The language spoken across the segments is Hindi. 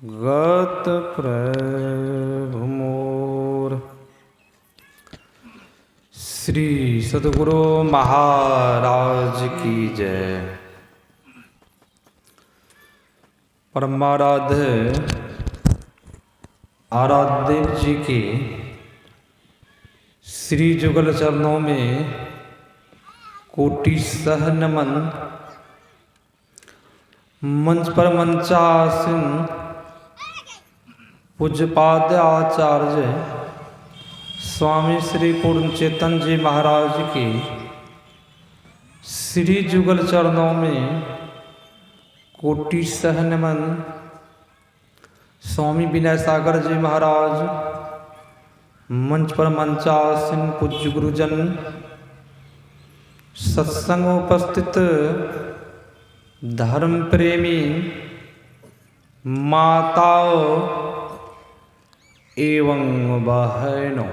गत प्रभु मोर। श्री सद्गुरु महाराज की जय। परमाराध्य आराध्य जी के श्री जुगल चरणों में कोटि सह नमन। मंच पर मंचासीन पूज्यपाद आचार्य स्वामी श्री पूर्ण चेतन जी महाराज के श्री जुगल चरणों में कोटि सह नमन। स्वामी विनय सागर जी महाराज, मंच पर मंचासीन पूज्य गुरुजन, सत्संग उपस्थित धर्म प्रेमी माताओं एवं बहनों,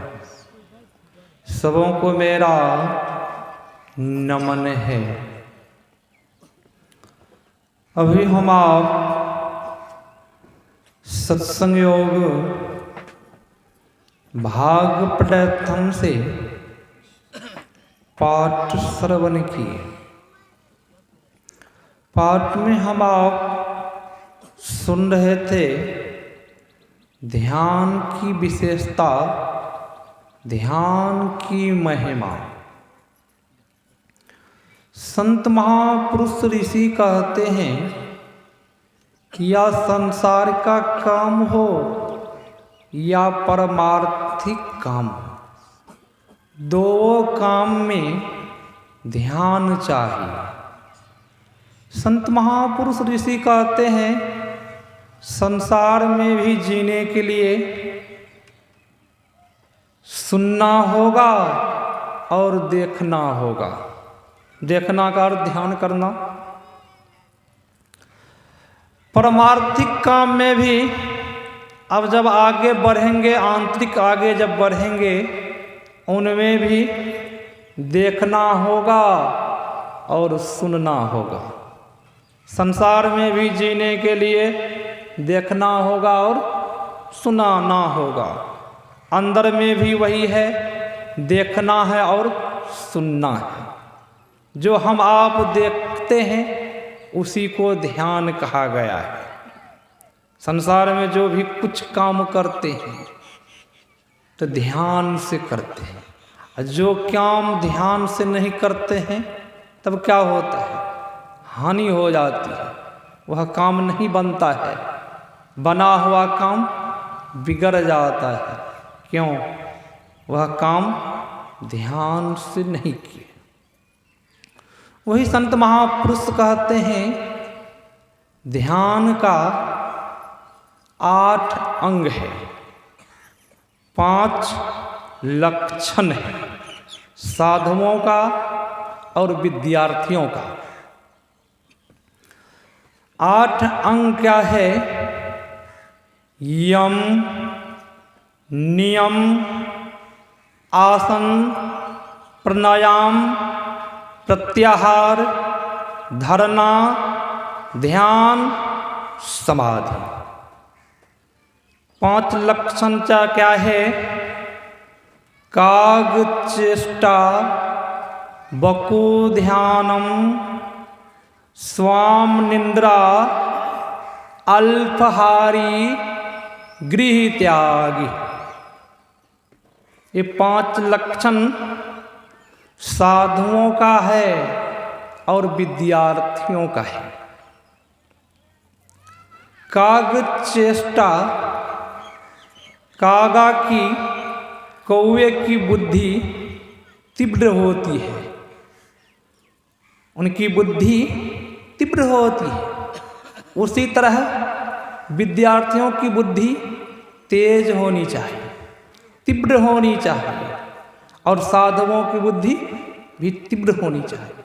सबों को मेरा नमन है। अभी हम आप सत्संग योग भाग प्रथम से पाठ श्रवण किए। पाठ में हम आप सुन रहे थे ध्यान की विशेषता, ध्यान की महिमा। संत महापुरुष ऋषि कहते हैं कि या संसार का काम हो या परमार्थिक काम हो, दो काम में ध्यान चाहिए। संत महापुरुष ऋषि कहते हैं संसार में भी जीने के लिए सुनना होगा और देखना होगा। देखना का अर्थ ध्यान करना। परमार्थिक काम में भी अब जब आगे बढ़ेंगे, आंतरिक आगे जब बढ़ेंगे, उनमें भी देखना होगा और सुनना होगा। संसार में भी जीने के लिए देखना होगा और सुनाना होगा। अंदर में भी वही है, देखना है और सुनना है। जो हम आप देखते हैं उसी को ध्यान कहा गया है। संसार में जो भी कुछ काम करते हैं तो ध्यान से करते हैं। जो काम ध्यान से नहीं करते हैं तब क्या होता है? हानि हो जाती है, वह काम नहीं बनता है, बना हुआ काम बिगड़ जाता है। क्यों? वह काम ध्यान से नहीं किए। वही संत महापुरुष कहते हैं ध्यान का 8 अंग है, 5 लक्षण है, साधुओं का और विद्यार्थियों का। 8 अंग क्या है? यम, नियम, आसन, प्राणायाम, प्रत्याहार, धारणा, ध्यान, समाधि। 5 लक्षण क्या है? काग चेष्टा, बकु ध्यानम, स्वाम निंद्रा, अल्पहारी, गृह त्यागी। ये 5 लक्षण साधुओं का है और विद्यार्थियों का है। काग चेष्टा, कागा की, कौवे की बुद्धि तीव्र होती है, उनकी बुद्धि तीव्र होती है। उसी तरह विद्यार्थियों की बुद्धि तेज होनी चाहिए, तीव्र होनी चाहिए, और साधुओं की बुद्धि भी तीव्र होनी चाहिए,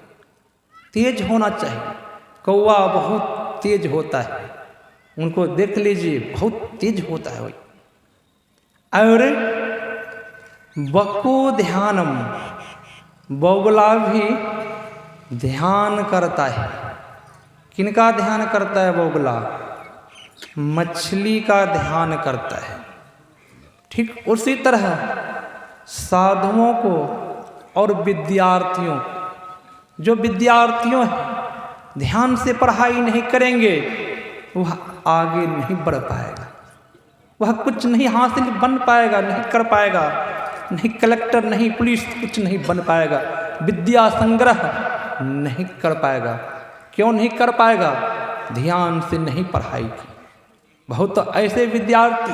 तेज होना चाहिए। कौवा बहुत तेज होता है, उनको देख लीजिए, बहुत तेज होता है वही। और बकु ध्यानम, बगुला भी ध्यान करता है। किनका ध्यान करता है बगुला? मछली का ध्यान करता है, ठीक उसी तरह साधुओं को और विद्यार्थियों को, जो विद्यार्थियों हैं ध्यान से पढ़ाई नहीं करेंगे वह आगे नहीं बढ़ पाएगा, वह कुछ नहीं हासिल बन पाएगा, नहीं कर पाएगा, नहीं कलेक्टर नहीं पुलिस कुछ नहीं बन पाएगा, विद्या संग्रह नहीं कर पाएगा। क्यों नहीं कर पाएगा? ध्यान से नहीं पढ़ाई की। बहुत तो ऐसे विद्यार्थी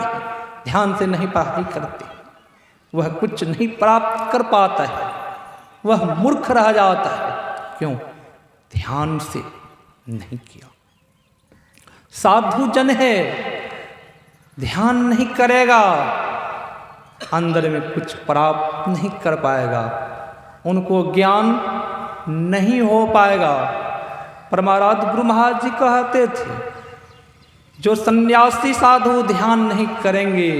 ध्यान से नहीं पढ़ाई करते, वह कुछ नहीं प्राप्त कर पाता है, वह मूर्ख रह जाता है। क्यों? ध्यान से नहीं किया। साधु जन है, ध्यान नहीं करेगा, अंदर में कुछ प्राप्त नहीं कर पाएगा, उनको ज्ञान नहीं हो पाएगा। परमाराध गुरु महाराज जी कहते थे, जो सन्यासी साधु ध्यान नहीं करेंगे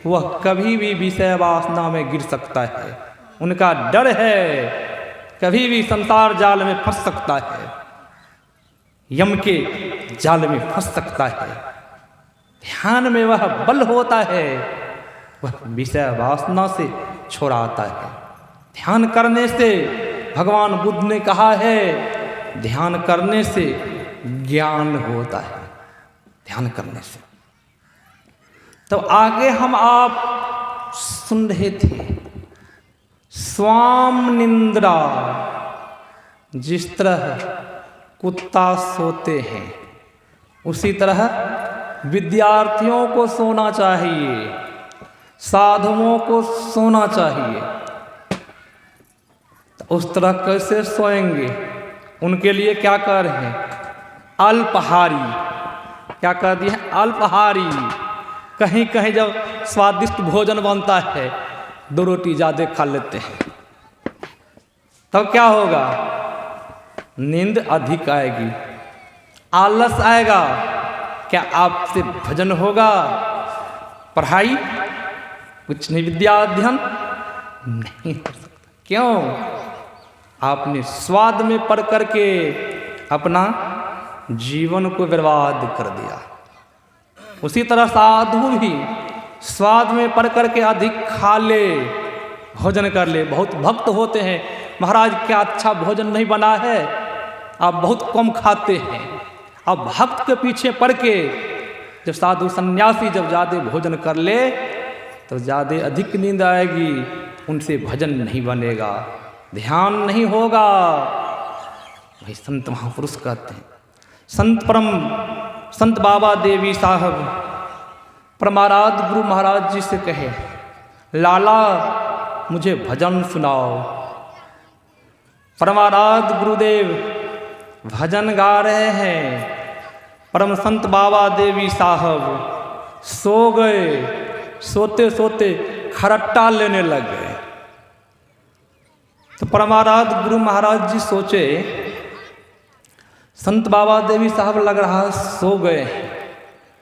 वह कभी भी विषय वासना में गिर सकता है, उनका डर है कभी भी संसार जाल में फंस सकता है, यम के जाल में फंस सकता है। ध्यान में वह बल होता है, वह विषय वासना से छुड़ाता है। ध्यान करने से भगवान बुद्ध ने कहा है, ध्यान करने से ज्ञान होता है। ध्यान करने से तो आगे हम आप सुन रहे थे, स्वाम निंद्रा, जिस तरह कुत्ता सोते हैं उसी तरह विद्यार्थियों को सोना चाहिए, साधुओं को सोना चाहिए। तो उस तरह कैसे सोएंगे? उनके लिए क्या कर रहे हैं? अल्पाहारी। क्या कर दिए हैं? अल्पाहारी। कहीं कहीं जब स्वादिष्ट भोजन बनता है 2 रोटी ज़्यादा खा लेते हैं, तब क्या होगा? नींद अधिक आएगी, आलस आएगा। क्या आपसे भजन होगा? पढ़ाई कुछ नहीं, विद्या अध्ययन नहीं हो सकता। क्यों? आपने स्वाद में पढ़ करके अपना जीवन को बर्बाद कर दिया। उसी तरह साधु भी स्वाद में पढ़ करके अधिक खा ले, भोजन कर ले। बहुत भक्त होते हैं, महाराज क्या अच्छा भोजन नहीं बना है, आप बहुत कम खाते हैं। अब भक्त के पीछे पड़ के जब साधु सन्यासी जब ज़्यादा भोजन कर ले तो ज़्यादा अधिक नींद आएगी, उनसे भजन नहीं बनेगा, ध्यान नहीं होगा। भाई संत महापुरुष कहते हैं, संत बाबा देवी साहब परमाराध गुरु महाराज जी से कहे, लाला मुझे भजन सुनाओ। परमाराध गुरुदेव भजन गा रहे हैं, परम संत बाबा देवी साहब सो गए, सोते सोते खरट्टा लेने लग गए। तो परमाराध गुरु महाराज जी सोचे, संत बाबा देवी साहब लग रहा सो गए हैं,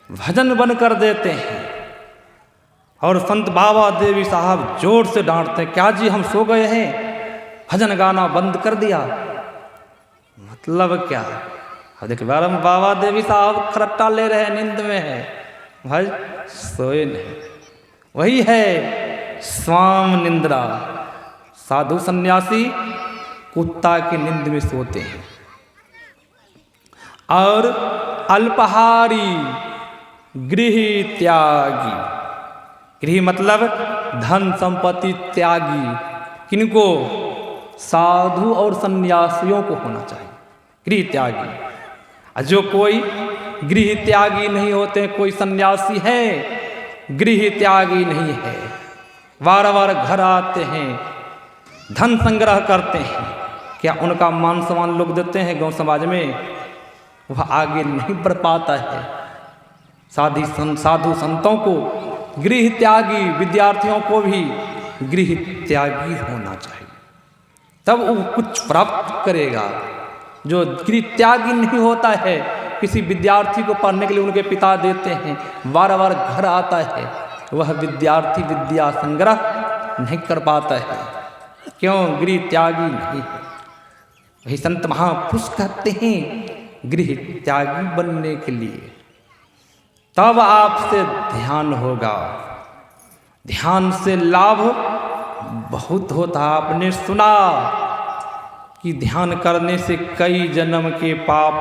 भजन बंद कर देते हैं। और संत बाबा देवी साहब जोर से डांटते हैं, क्या जी हम सो गए हैं, भजन गाना बंद कर दिया। मतलब क्या? अब देखिए बाबा देवी साहब खरट्टा ले रहे हैं, नींद में है, भाई सोए नहीं। वही है स्वाम निंद्रा। साधु सन्यासी कुत्ता की नींद में सोते हैं। और अल्पाहारी गृह त्यागी, गृह मतलब धन संपत्ति त्यागी। किनको? साधु और सन्यासियों को होना चाहिए गृह त्यागी। जो कोई गृह त्यागी नहीं होते, कोई सन्यासी है गृह त्यागी नहीं है, बार बार घर आते हैं, धन संग्रह करते हैं, क्या उनका मान सम्मान लोग देते हैं गांव समाज में? वह आगे नहीं बढ़ पाता है। साधु संतों को गृह त्यागी, विद्यार्थियों को भी गृह त्यागी होना चाहिए, तब वो कुछ प्राप्त करेगा। जो गृह त्यागी नहीं होता है, किसी विद्यार्थी को पढ़ने के लिए उनके पिता देते हैं, बार बार घर आता है, वह विद्यार्थी विद्या संग्रह नहीं कर पाता है। क्यों? गृह त्यागी नहीं है। वही संत महापुरुष कहते हैं, गृह त्यागी बनने के लिए तब आपसे ध्यान होगा। ध्यान से लाभ बहुत होता। आपने सुना कि ध्यान करने से कई जन्म के पाप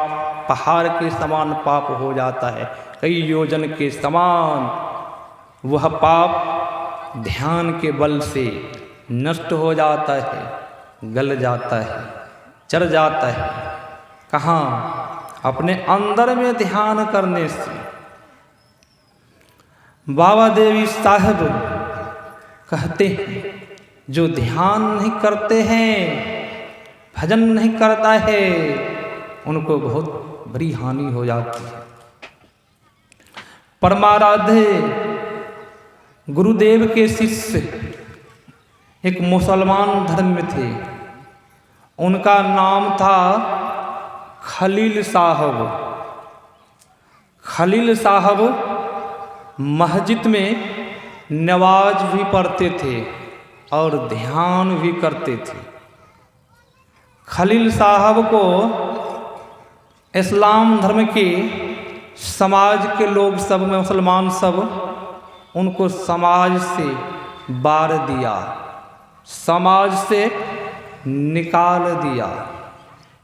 पहाड़ के समान पाप हो जाता है, कई योजन के समान। वह पाप ध्यान के बल से नष्ट हो जाता है, गल जाता है, चढ़ जाता है। कहाँ? अपने अंदर में ध्यान करने से। बाबा देवी साहब कहते हैं, जो ध्यान नहीं करते हैं, भजन नहीं करता है, उनको बहुत बड़ी हानि हो जाती है। परमाराध्य गुरुदेव के शिष्य एक मुसलमान धर्म में थे। उनका नाम था खलील साहब। खलील साहब मस्जिद में नमाज भी पढ़ते थे और ध्यान भी करते थे। खलील साहब को इस्लाम धर्म के समाज के लोग सब, मुसलमान सब, उनको समाज से बार दिया, समाज से निकाल दिया।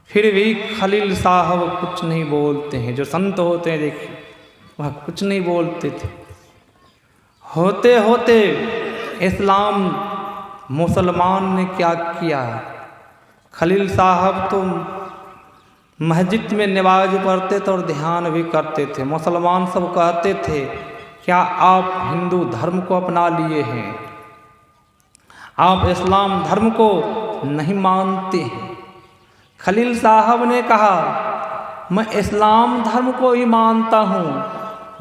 फिर भी खलील साहब कुछ नहीं बोलते हैं। जो संत होते हैं देखिए, वह कुछ नहीं बोलते थे। होते होते इस्लाम मुसलमान ने क्या किया, खलील साहब तो मस्जिद में नमाज पढ़ते थे और ध्यान भी करते थे। मुसलमान सब कहते थे, क्या आप हिंदू धर्म को अपना लिए हैं, आप इस्लाम धर्म को नहीं मानते हैं। खलील साहब ने कहा, मैं इस्लाम धर्म को ही मानता हूँ,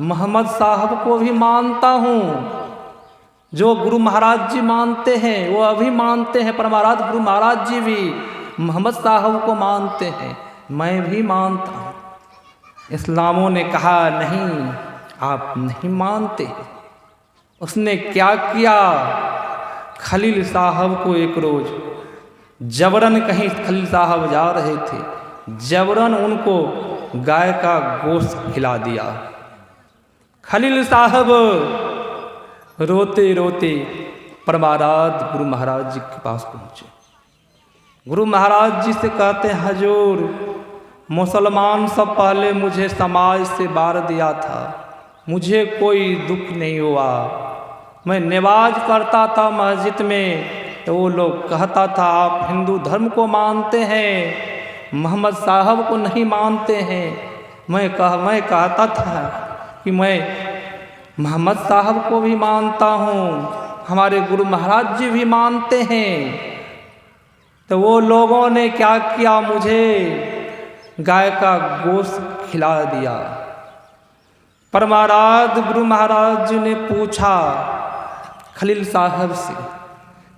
मोहम्मद साहब को भी मानता हूँ। जो गुरु महाराज जी मानते हैं वो अभी मानते हैं। परमाराध्य गुरु महाराज जी भी मोहम्मद साहब को मानते हैं, मैं भी मानता हूँ। इस्लामों ने कहा, नहीं, आप नहीं मानते। उसने क्या किया, खलील साहब को एक रोज जबरन, कहीं खलील साहब जा रहे थे, जबरन उनको गाय का गोश्त खिला दिया। खलील साहब रोते रोते परमाराध्य गुरु महाराज जी के पास पहुँचे। गुरु महाराज जी से कहते हैं, हजूर, मुसलमान सब पहले मुझे समाज से बार दिया था, मुझे कोई दुख नहीं हुआ। मैं नमाज करता था मस्जिद में, तो वो लोग कहता था आप हिंदू धर्म को मानते हैं, मोहम्मद साहब को नहीं मानते हैं। मैं कहता था कि मैं मोहम्मद साहब को भी मानता हूँ, हमारे गुरु महाराज जी भी मानते हैं। तो वो लोगों ने क्या किया, मुझे गाय का गोश्त खिला दिया। परमाराध्य गुरु महाराज जी ने पूछा खलील साहब से,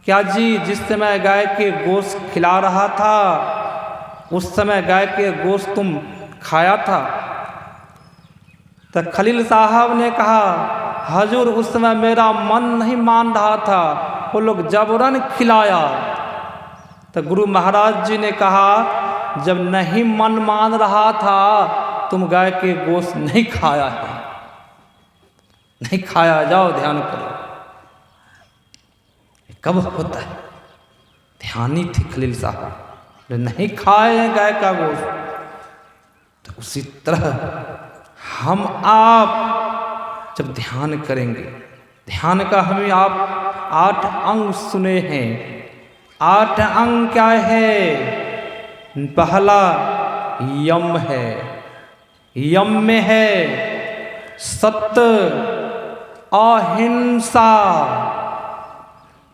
क्या जी, जिस समय गाय के गोश्त खिला रहा था, उस समय गाय के गोश्त तुम खाया था? तो खलील साहब ने कहा, हजूर, उस समय मेरा मन नहीं मान रहा था, वो लोग जबरन खिलाया। तो गुरु महाराज जी ने कहा, जब नहीं मन मान रहा था, तुम गाय के गोश्त नहीं खाया है, नहीं खाया, जाओ ध्यान करो। कब होता है? ध्यानी थे खलील साहब, जो नहीं खाए हैं गाय का गोश्त। तो उसी तरह हम आप जब ध्यान करेंगे, ध्यान का हमें आप 8 अंग सुने हैं। 8 अंग क्या है? पहला यम है, यम में है सत्य, अहिंसा,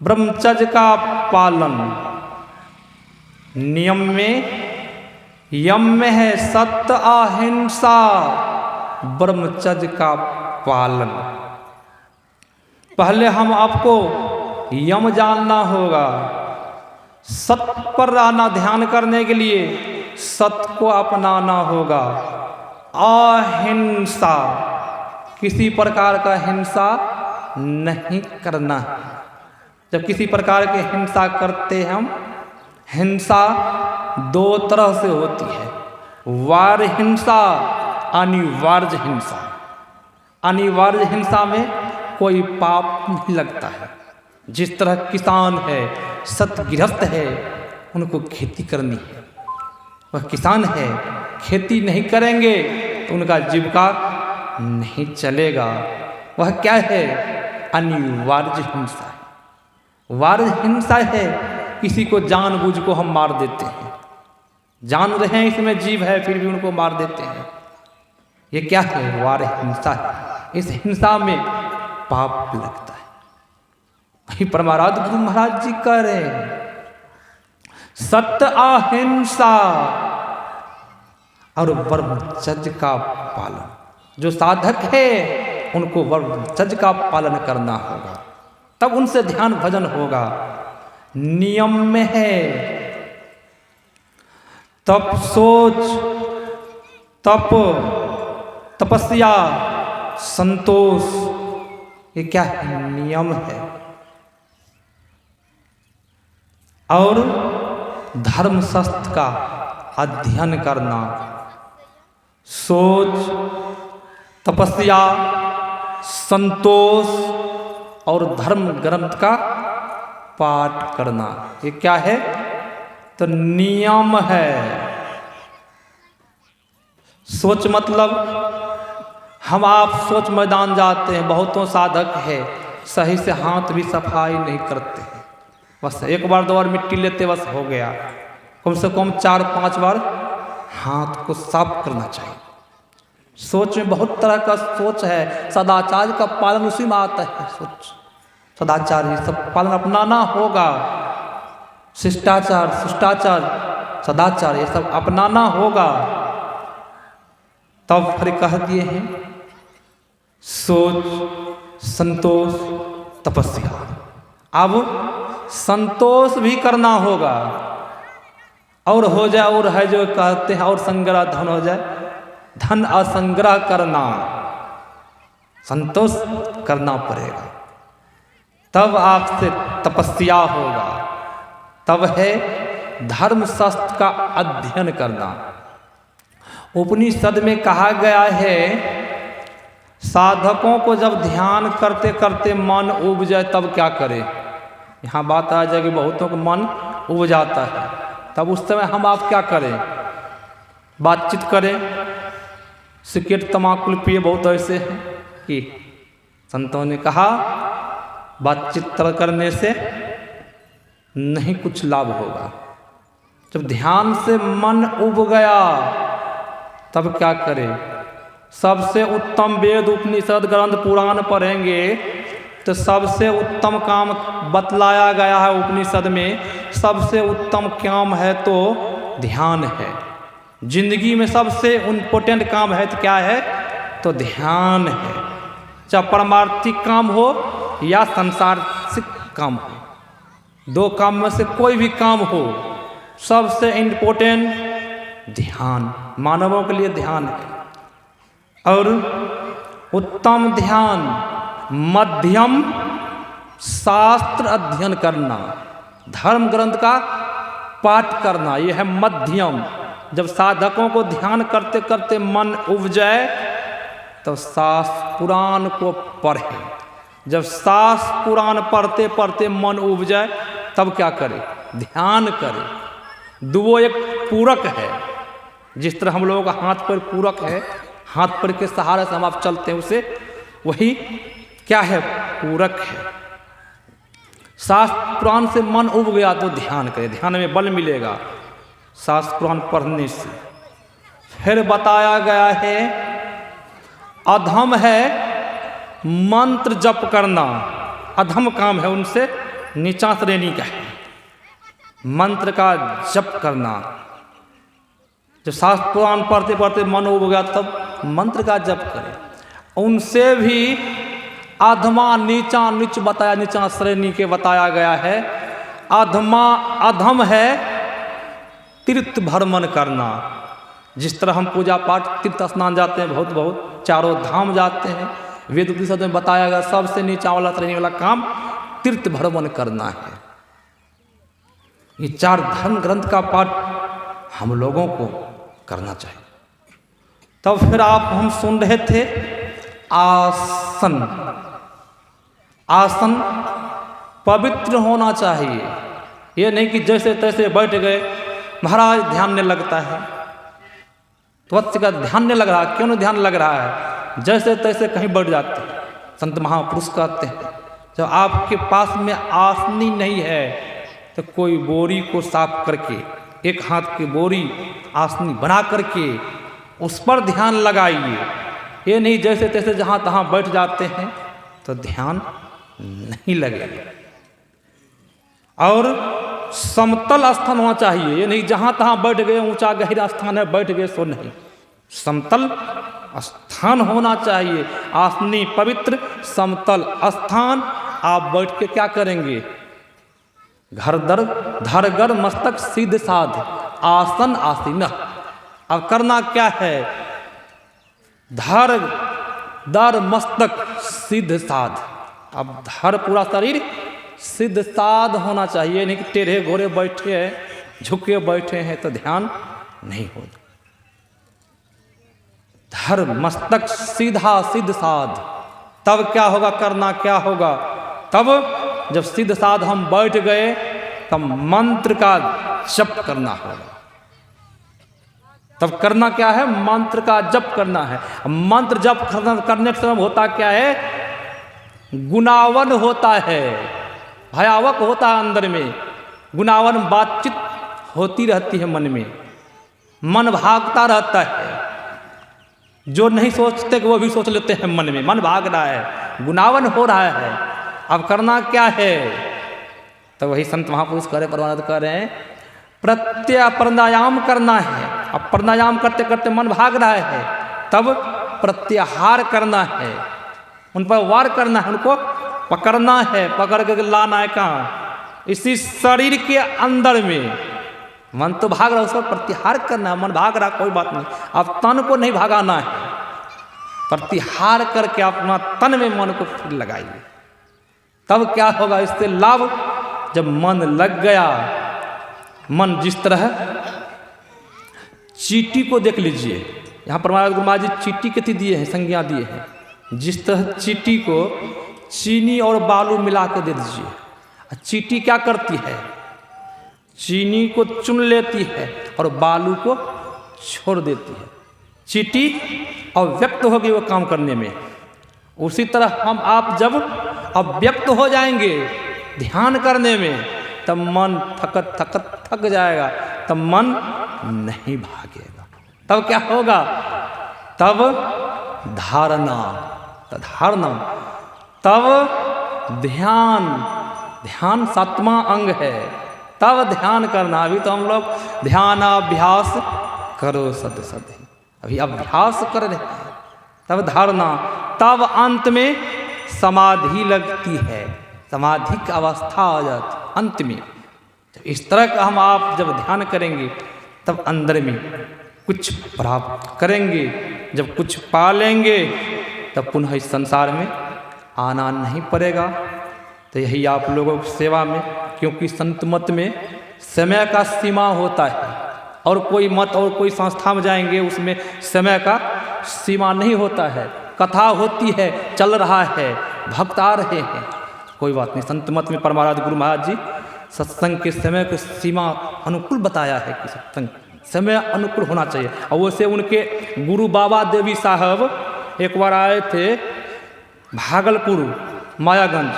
ब्रह्मचर्य का पालन। नियम में, यम में है सत्य, अहिंसा, ब्रह्मचर्य का पालन। पहले हम आपको यम जानना होगा। सत्य पर रहना, ध्यान करने के लिए सत्य को अपनाना होगा। अहिंसा, किसी प्रकार का हिंसा नहीं करना। जब किसी प्रकार की हिंसा करते हैं हम, हिंसा 2 तरह से होती है, वार हिंसा, अनिवार्य हिंसा। अनिवार्य हिंसा में कोई पाप नहीं लगता है। जिस तरह किसान है, सतगृहस्थ है, उनको खेती करनी है, वह किसान है, खेती नहीं करेंगे तो उनका जीविका नहीं चलेगा। वह क्या है? अनिवार्य हिंसा है। वार्य हिंसा है किसी को जानबूझ को हम मार देते हैं, जान रहे हैं इसमें जीव है फिर भी उनको मार देते हैं। ये क्या है? वार्य हिंसा है। इस हिंसा में पाप लगता है। वही परमाराध गुरु महाराज जी कह रहे हैं, सत्य अहिंसा और ब्रह्मचर्य का पालन। जो साधक है उनको ब्रह्मचर्य का पालन करना होगा, तब उनसे ध्यान भजन होगा। नियम में है तप, सोच, तप, तपस्या, संतोष, ये क्या है? नियम है। और धर्मशास्त्र का अध्ययन करना, सोच, तपस्या, संतोष और धर्म ग्रंथ का पाठ करना, ये क्या है? तो नियम है। सोच मतलब हम आप सोच मैदान जाते हैं, बहुतों साधक है सही से हाथ भी सफाई नहीं करते हैं, बस एक बार दो बार मिट्टी लेते बस हो गया। कम से कम 4-5 बार हाथ को साफ करना चाहिए। सोच में बहुत तरह का सोच है, सदाचार का पालन उसी में आता है। सोच, सदाचार, ये सब पालन अपनाना होगा। शिष्टाचार, शिष्टाचार, सदाचार, ये सब अपनाना होगा। तब फिर कह दिए हैं सोच, संतोष, तपस्या। अब संतोष भी करना होगा, और हो जाए और है जो कहते हैं और संग्रह धन हो जाए, धन असंग्रह करना, संतोष करना पड़ेगा। तब आपसे तपस्या होगा, तब है धर्मशास्त्र का अध्ययन करना। उपनिषद में कहा गया है साधकों को जब ध्यान करते करते मन उब जाए तब क्या करें। यहाँ बात आ जाए कि बहुतों को मन उब जाता है, तब उस समय हम आप क्या करें? बातचीत करें, सिगरेट तमाकुल पिए। बहुत ऐसे हैं कि संतों ने कहा बातचीत करने से नहीं कुछ लाभ होगा। जब ध्यान से मन उब गया तब क्या करें? सबसे उत्तम वेद, उपनिषद, ग्रंथ, पुराण पढ़ेंगे तो सबसे उत्तम काम बतलाया गया है उपनिषद में। सबसे उत्तम काम है तो ध्यान है। जिंदगी में सबसे इम्पोर्टेंट काम है तो क्या है? तो ध्यान है। चाहे परमार्थिक काम हो या सांसारिक काम हो, दो काम में से कोई भी काम हो, सबसे इम्पोर्टेंट ध्यान। मानवों के लिए ध्यान है। और उत्तम ध्यान, मध्यम शास्त्र अध्ययन करना, धर्म ग्रंथ का पाठ करना, यह है मध्यम। जब साधकों को ध्यान करते करते मन उब जाए तो शास्त्र पुराण को पढ़े। जब शास्त्र पुराण पढ़ते पढ़ते मन उब जाए तब क्या करें? ध्यान करें। दो एक पूरक है। जिस तरह हम लोगों का हाथ पैर पूरक है, हाथ पैर के सहारे से हम आप चलते हैं, उसे वही क्या है? पूरक है। शास्त्र पुराण से मन उब गया तो ध्यान करें, ध्यान में बल मिलेगा शास्त्र पुराण पढ़ने से। फिर बताया गया है अधम है मंत्र जप करना, अधम काम है, उनसे नीचा श्रेणी का है मंत्र का जप करना। जब शास्त्र पुराण पढ़ते पढ़ते मन उब गया तब मंत्र का जप करें। उनसे भी अधमा, नीचा नीच बताया, नीचा श्रेणी के बताया गया है। अधमा अधम है तीर्थ भ्रमण करना। जिस तरह हम पूजा पाठ तीर्थ स्नान जाते हैं, बहुत बहुत चारों धाम जाते हैं, वेद उपनिषद में बताया गया सबसे नीचा वाला श्रेणी वाला काम तीर्थ भ्रमण करना है। ये 4 धर्म ग्रंथ का पाठ हम लोगों को करना चाहिए। तब फिर आप हम सुन रहे थे आसन, आसन पवित्र होना चाहिए। ये नहीं कि जैसे तैसे बैठ गए, महाराज ध्यान नहीं लगता है, त्वच्छ का ध्यान नहीं लग रहा, क्यों नहीं ध्यान लग रहा है, जैसे तैसे कहीं बैठ जाते हैं। संत महापुरुष कहते हैं जब आपके पास में आसनी नहीं है तो कोई बोरी को साफ करके, एक हाथ की बोरी आसनी बना करके उस पर ध्यान लगाइए। ये नहीं जैसे तैसे जहाँ तहाँ बैठ जाते हैं तो ध्यान नहीं लगेगा। और समतल स्थान होना चाहिए, ये नहीं जहाँ तहाँ बैठ गए, ऊंचा गहरा स्थान है बैठ गए सो नहीं, समतल स्थान होना चाहिए। आसनी पवित्र समतल स्थान। आप बैठ के क्या करेंगे, घर दर धरगर मस्तक सिद्ध साध आसन आसीन। अब करना क्या है, धर दर मस्तक सिद्ध साध। अब धर पूरा शरीर, सिद्ध साध होना चाहिए, नहीं कि टेढ़े घोड़े बैठे हैं, झुके बैठे हैं तो ध्यान नहीं होता। धर मस्तक सीधा सिद्ध साध, तब क्या होगा, करना क्या होगा, तब जब सिद्ध साध हम बैठ गए तब मंत्र का जप करना होगा। तब करना क्या है, मंत्र का जप करना है। मंत्र जप करने के समय होता क्या है, गुनावन होता है, भयावक होता है अंदर में, गुनावन बातचीत होती रहती है मन में, मन भागता रहता है। जो नहीं सोचते वो भी सोच लेते हैं मन में, मन भाग रहा है, गुनावन हो रहा है। अब करना क्या है, तो वही संत महापुरुष कह रहे, परमानंद कह रहे हैं, प्रत्यय प्राणायाम करना है। अब प्राणायाम करते करते मन भाग रहा है, तब प्रत्याहार करना है, उन पर वार करना है, उनको पकड़ना है, पकड़ के लाना है कहाँ, इसी शरीर के अंदर में। मन तो भाग रहा है, उसको प्रत्याहार करना है, मन भाग रहा कोई बात नहीं, अब तन को नहीं भगाना है, प्रत्याहार करके अपना तन में मन को फिर लगाइए। तब क्या होगा, इससे लाभ, जब मन लग गया, मन जिस तरह, चींटी को देख लीजिए, यहाँ परमानंद गुरु महाराज जी चींटी के दिए हैं, संज्ञा दिए हैं, जिस तरह चींटी को चीनी और बालू मिला के दे दीजिए। चींटी क्या करती है, चीनी को चुन लेती है और बालू को छोड़ देती है। चींटी अव्यक्त होगी वो काम करने में। उसी तरह हम आप जब अव्यक्त हो जाएंगे ध्यान करने में, तब मन थक जाएगा, तब मन नहीं भागेगा। तब क्या होगा, तब धारणा, तब ध्यान, ध्यान सातवां अंग है, तब ध्यान करना। अभी तो हम लोग ध्यानाभ्यास करो सद सद, अभी अभ्यास कर रहे हैं, तब धारणा, तब अंत में समाधि लगती है, समाधि की अवस्था आ जाती अंत में। जब इस तरह का हम आप जब ध्यान करेंगे तब अंदर में कुछ प्राप्त करेंगे, जब कुछ पा लेंगे तब पुनः इस संसार में आना नहीं पड़ेगा। तो यही आप लोगों की सेवा में, क्योंकि संत मत में समय का सीमा होता है, और कोई मत और कोई संस्था में जाएंगे उसमें समय का सीमा नहीं होता है। कथा होती है, चल रहा है, भक्त आ रहे हैं, कोई बात नहीं। संत मत में परमाराध्य गुरु महाराज जी सत्संग के समय को सीमा अनुकूल बताया है कि सत्संग समय अनुकूल होना चाहिए। और वैसे उनके गुरु बाबा देवी साहब एक बार आए थे भागलपुर मायागंज,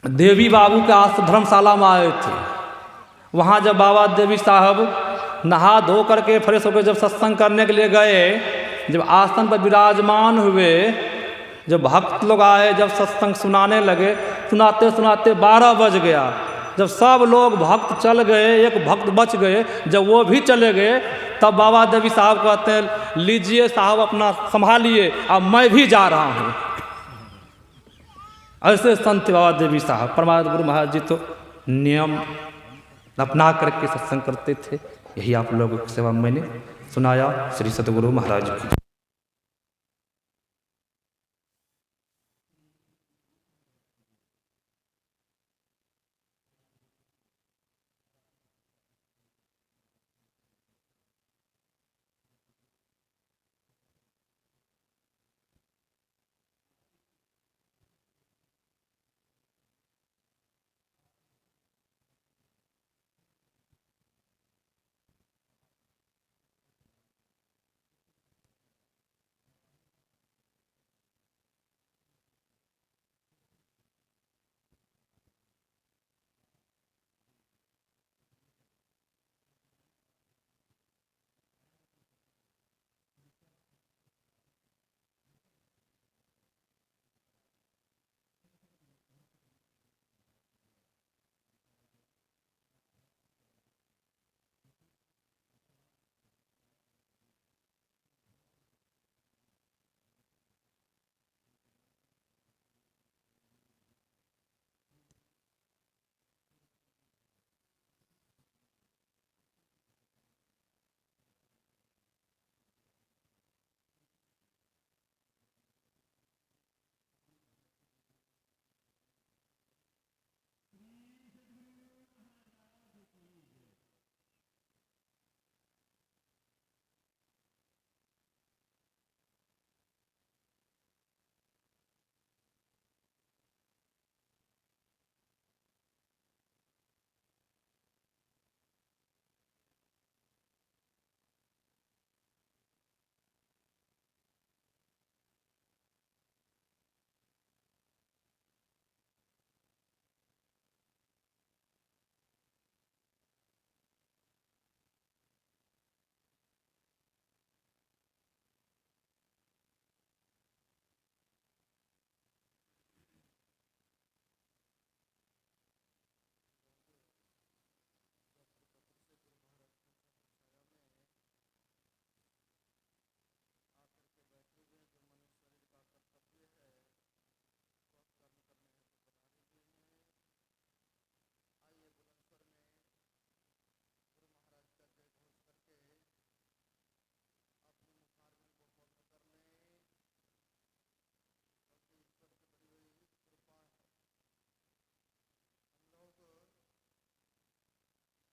देवी बाबू के आश्रम धर्मशाला में आए थे। वहाँ जब बाबा देवी साहब नहा धो करके फ्रेश होकर जब सत्संग करने के लिए गए, जब आसन पर विराजमान हुए, जब भक्त लोग आए, जब सत्संग सुनाने लगे, सुनाते सुनाते 12 बज गया। जब सब लोग भक्त चल गए, एक भक्त बच गए, जब वो भी चले गए, तब बाबा देवी साहब कहते हैं, लीजिए साहब अपना संभालिए, अब मैं भी जा रहा हूँ। ऐसे संत बाबा देवी साहब, परमानंद गुरु महाराज जी तो नियम अपना करके सत्संग करते थे। यही आप लोगों की सेवा मैंने सुनाया। श्री सतगुरु महाराज की।